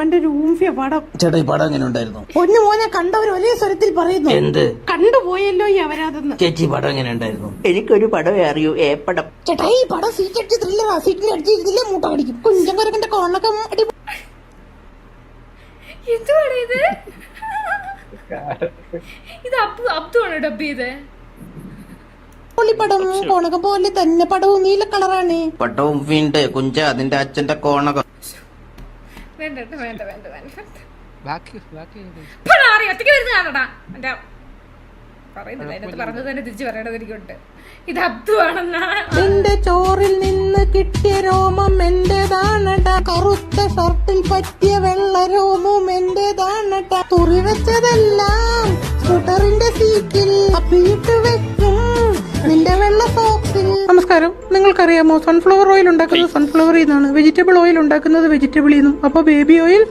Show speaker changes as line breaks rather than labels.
മോഹന്റെ ഒരു ഊമ്പിയ പടം.
ചേട്ടാ ഈ പടം എങ്ങനെ ഉണ്ടായിരുന്നു?
പൊന്നു മോനെ കണ്ടവർ ഒരേ സ്വരത്തിൽ പറയുന്നു.
എന്ത്
കണ്ടുപോയല്ലോ ഈ അവരാതെന്ന്.
ചേച്ചി പടം എങ്ങനെ ഉണ്ടായിരുന്നു?
എനിക്കൊരു പടമേ അറിയൂ, പടം.
ചേട്ടാ ഈ പടം സീറ്റ് അടിച്ച് ത്രില്ലറാ. സീറ്റിൽ അടിച്ചിരുന്നില്ല മൂട്ട അടിക്കും. കുഞ്ചൻ കരകന്റെ കോണൊക്കെ അടി.
എന്തുവാണ് ഇത്? ഇത് അബ്ദുവാണ് ഡബ് ചെയ്തേ.
പടം കോണകം പോലെ തന്നെ പടവും നീല കളറാണ്.
പടവും വീണ്ട് കുഞ്ച അതിന്റെ അച്ഛന്റെ കോണകം.
വേണ്ട വേണ്ട വേണ്ട വേണ്ട. ഒറ്റയ്ക്ക് വരുന്ന കാണടാ. എന്റെ പറയുന്നില്ല, അതിനകത്ത് പറഞ്ഞത് തന്നെ തിരിച്ചു പറയേണ്ടത് എനിക്കുണ്ട്. ഇത് അബ്ദുവാണെന്നാ.
എന്റെ ചോറിൽ നിന്ന് കിട്ടിയ രോമം എന്റേതാണട്ട. കറുത്ത ഷർട്ടിൽ പറ്റിയ വെള്ള രോമം എന്റേതാണട്ട. തുറി വെച്ചതെല്ലാം സ്കൂട്ടറിന്റെ സീറ്റിൽ അപ്പിയിട്ട് വെക്കും നിന്റെ വെള്ള സോക്സിൽ. നമസ്കാരം. നിങ്ങൾക്കറിയാമോ സൺഫ്ലവർ ഓയിൽ ഉണ്ടാക്കുന്നത് സൺഫ്ലവറിൽ നിന്നാണ്, വെജിറ്റബിൾ ഓയിൽ ഉണ്ടാക്കുന്നത് വെജിറ്റബിളിൽ നിന്നും. അപ്പൊ ബേബി ഓയിൽ